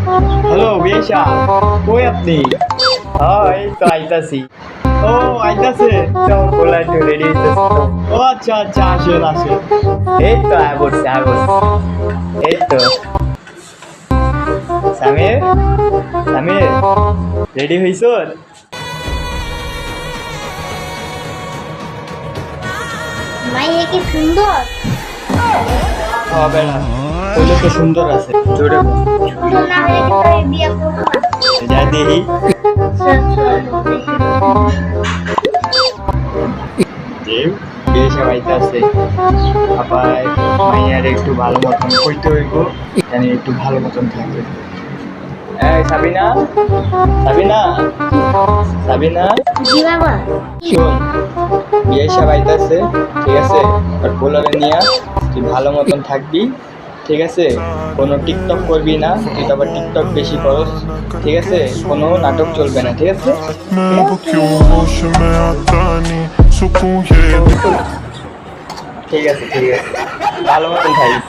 Hello বিয়েশা, কই আপনি? এই তো আইতাছি। ও আইতাছে, তো বলা একটু রেডি হইতেছে তো। ও আচ্ছা আচ্ছা, আসেন আসেন। এই তো আয় বসছে আয় বসছে। এই তো সামির, সামির রেডি হইছ? মাইয়া কি সুন্দর? হবে না, বলে তো সুন্দর আছে। জোরে বল। সুন্দর না হলে কি তোর বিয়ে করবো না? যা দেখি। চল, চল, দেখি। বিয়ে সবাইতে আছে, আবার মাইয়ার একটু ভালো মতন কইতে হইব, জানি একটু ভালো মতন থাকবে। এই সাবিনা, সাবিনা, সাবিনা, জি বাবা। শোন, বিয়ে সবাইতে আছে, ঠিক আছে? আর পোলারে নিয়ে তুই ভালো মতন থাকবি, ঠিক আছে? কোনো টিকটক করবি না, তুই তো আবার টিকটক বেশি করস, ঠিক আছে? কোনো নাটক চলবে না, ঠিক আছে? महबूब क्यों होश में आता नहीं सुकून ये ঠিক আছে, ঠিক আছে, ভালো মতন থাকিস।